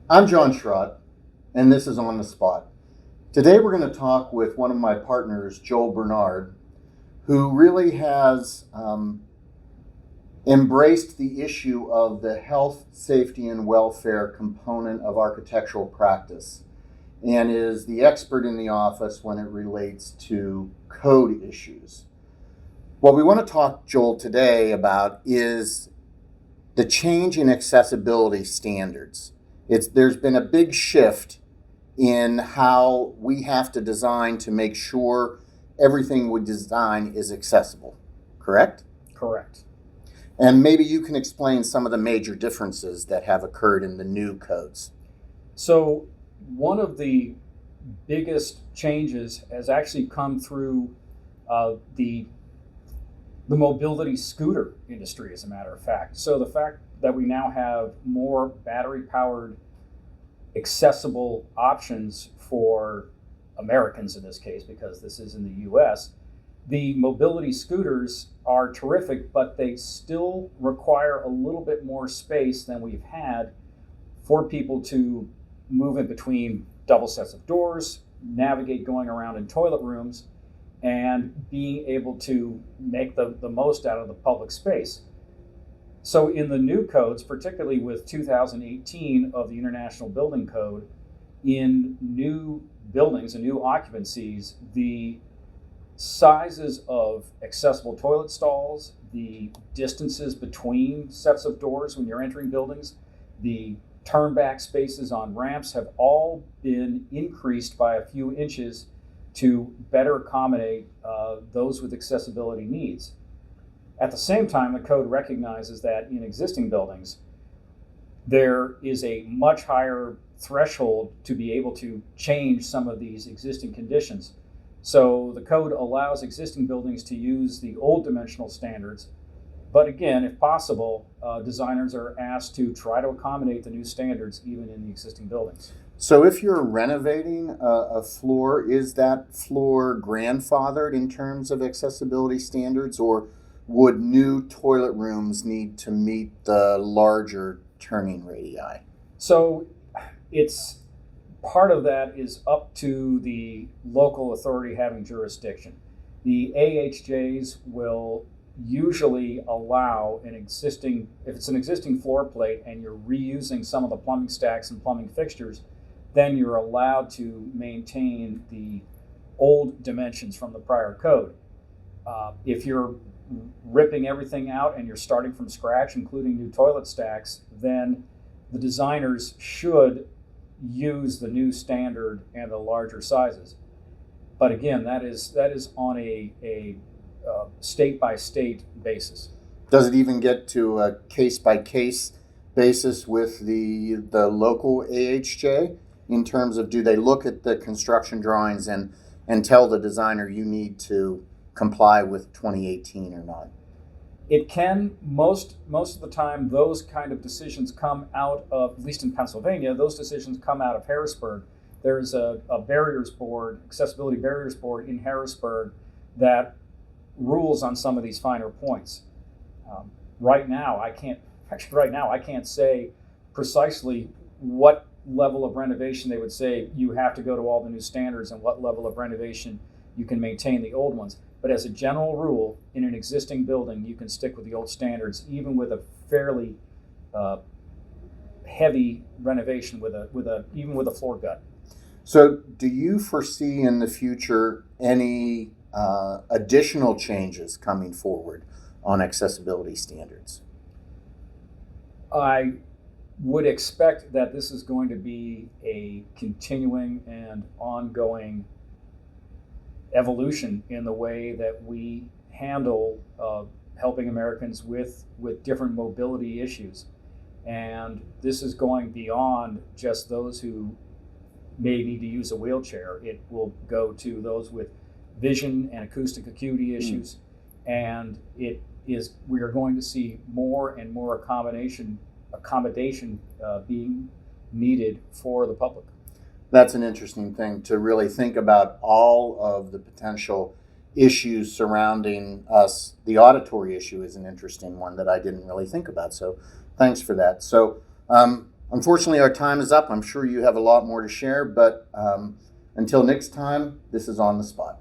I'm John Schrott, and this is On the Spot. Today we're going to talk with one of my partners, Joel Bernard, who really has embraced the issue of the health, safety, and welfare component of architectural practice and is the expert in the office when it relates to code issues. What we want to talk, Joel, today about is the change in accessibility standards. There's been a big shift in how we have to design to make sure everything we design is accessible, correct? Correct. And maybe you can explain some of the major differences that have occurred in the new codes. So one of the biggest changes has actually come through the mobility scooter industry, as a matter of fact. So the fact that we now have more battery-powered, accessible options for Americans in this case, because this is in the US, the mobility scooters are terrific, but they still require a little bit more space than we've had for people to move in between double sets of doors, navigate going around in toilet rooms, and being able to make the most out of the public space. So in the new codes, particularly with 2018 of the International Building Code, in new buildings and new occupancies, the sizes of accessible toilet stalls, the distances between sets of doors when you're entering buildings, the turn back spaces on ramps have all been increased by a few inches to better accommodate those with accessibility needs. At the same time, the code recognizes that in existing buildings, there is a much higher threshold to be able to change some of these existing conditions. So the code allows existing buildings to use the old dimensional standards, but again, if possible, designers are asked to try to accommodate the new standards even in the existing buildings. So if you're renovating a floor, is that floor grandfathered in terms of accessibility standards, or would new toilet rooms need to meet the larger turning radii? So it's part of that is up to the local authority having jurisdiction. The AHJs will usually allow if it's an existing floor plate and you're reusing some of the plumbing stacks and plumbing fixtures, then you're allowed to maintain the old dimensions from the prior code. If you're ripping everything out and you're starting from scratch, including new toilet stacks, then the designers should use the new standard and the larger sizes. But again, that is on a state-by-state basis. Does it even get to a case-by-case basis with the local AHJ in terms of, do they look at the construction drawings and tell the designer you need to comply with 2018 or not? It can. Most of the time, those kind of decisions come out of, at least in Pennsylvania, those decisions come out of Harrisburg. There's a barriers board, accessibility barriers board in Harrisburg that rules on some of these finer points. Right now, I can't say precisely what level of renovation they would say you have to go to all the new standards and what level of renovation you can maintain the old ones. But as a general rule, in an existing building, you can stick with the old standards, even with a fairly heavy renovation, even with a floor gut. So do you foresee in the future any additional changes coming forward on accessibility standards? I would expect that this is going to be a continuing and ongoing evolution in the way that we handle helping Americans with different mobility issues. And this is going beyond just those who may need to use a wheelchair. It will go to those with vision and acoustic acuity issues. And we are going to see more and more accommodation being needed for the public. That's an interesting thing to really think about, all of the potential issues surrounding us. The auditory issue is an interesting one that I didn't really think about. So thanks for that. So Unfortunately, our time is up. I'm sure you have a lot more to share, but until next time, this is On the Spot.